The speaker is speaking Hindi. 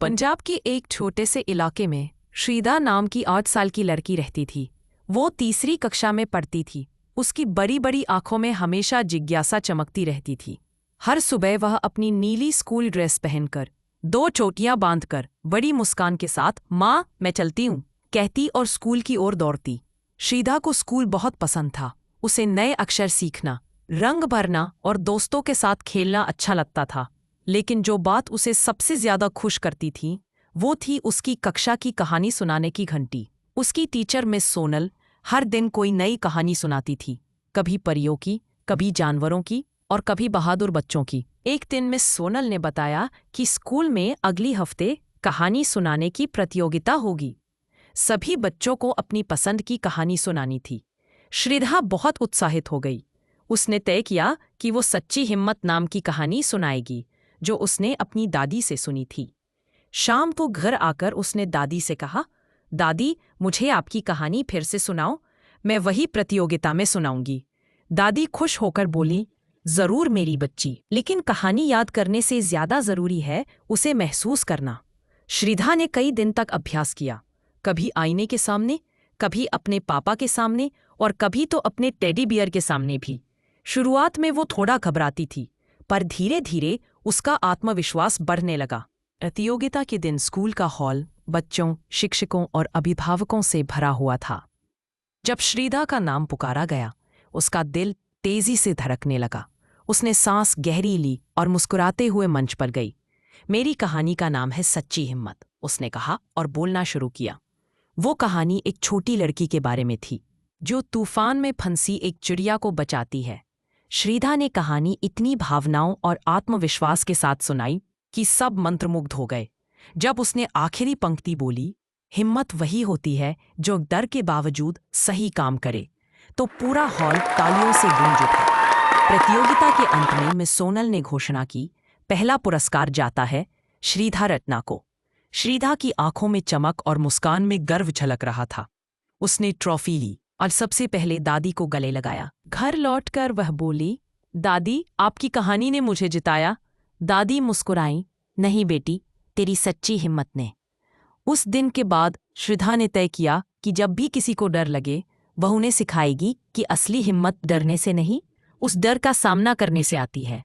पंजाब के एक छोटे से इलाके में श्रीधा नाम की 8 साल की लड़की रहती थी। वो तीसरी कक्षा में पढ़ती थी। उसकी बड़ी बड़ी आंखों में हमेशा जिज्ञासा चमकती रहती थी। हर सुबह वह अपनी नीली स्कूल ड्रेस पहनकर, 2 चोटियां बांधकर, बड़ी मुस्कान के साथ "माँ, मैं चलती हूँ" कहती और स्कूल की ओर दौड़ती। श्रीधा को स्कूल बहुत पसंद था। उसे नए अक्षर सीखना, रंग भरना और दोस्तों के साथ खेलना अच्छा लगता था। लेकिन जो बात उसे सबसे ज्यादा खुश करती थी, वो थी उसकी कक्षा की कहानी सुनाने की घंटी। उसकी टीचर मिस सोनल हर दिन कोई नई कहानी सुनाती थी, कभी परियों की, कभी जानवरों की और कभी बहादुर बच्चों की। एक दिन मिस सोनल ने बताया कि स्कूल में अगली हफ्ते कहानी सुनाने की प्रतियोगिता होगी। सभी बच्चों को अपनी पसंद की कहानी सुनानी थी। श्रीधा बहुत उत्साहित हो गई। उसने तय किया कि वो सच्ची हिम्मत नाम की कहानी सुनाएगी, जो उसने अपनी दादी से सुनी थी। शाम को घर आकर उसने दादी से कहा, "दादी, मुझे आपकी कहानी फिर से सुनाओ, मैं वही प्रतियोगिता में सुनाऊंगी।" दादी खुश होकर बोली, "जरूर मेरी बच्ची, लेकिन कहानी याद करने से ज्यादा जरूरी है उसे महसूस करना।" श्रीधा ने कई दिन तक अभ्यास किया, कभी आईने के सामने, कभी अपने पापा के सामने और कभी तो अपने टेडी बियर के सामने भी। शुरुआत में वो थोड़ा घबराती थी, पर धीरे धीरे उसका आत्मविश्वास बढ़ने लगा। प्रतियोगिता के दिन स्कूल का हॉल बच्चों, शिक्षकों और अभिभावकों से भरा हुआ था। जब श्रीधा का नाम पुकारा गया, उसका दिल तेजी से धड़कने लगा। उसने सांस गहरी ली और मुस्कुराते हुए मंच पर गई। "मेरी कहानी का नाम है सच्ची हिम्मत", उसने कहा और बोलना शुरू किया। वो कहानी एक छोटी लड़की के बारे में थी, जो तूफान में फंसी एक चिड़िया को बचाती है। श्रीधा ने कहानी इतनी भावनाओं और आत्मविश्वास के साथ सुनाई कि सब मंत्रमुग्ध हो गए। जब उसने आखिरी पंक्ति बोली, "हिम्मत वही होती है जो डर के बावजूद सही काम करे", तो पूरा हॉल तालियों से गूंज उठा। प्रतियोगिता के अंत में मिस सोनल ने घोषणा की, "पहला पुरस्कार जाता है श्रीधा रत्ना को।" श्रीधा की आंखों में चमक और मुस्कान में गर्व झलक रहा था। उसने ट्रॉफी ली और सबसे पहले दादी को गले लगाया। घर लौटकर वह बोली, "दादी, आपकी कहानी ने मुझे जिताया।" दादी मुस्कुराई, "नहीं बेटी, तेरी सच्ची हिम्मत ने।" उस दिन के बाद श्रीधा ने तय किया कि जब भी किसी को डर लगे, वह उन्हें सिखाएगी कि असली हिम्मत डरने से नहीं, उस डर का सामना करने से आती है।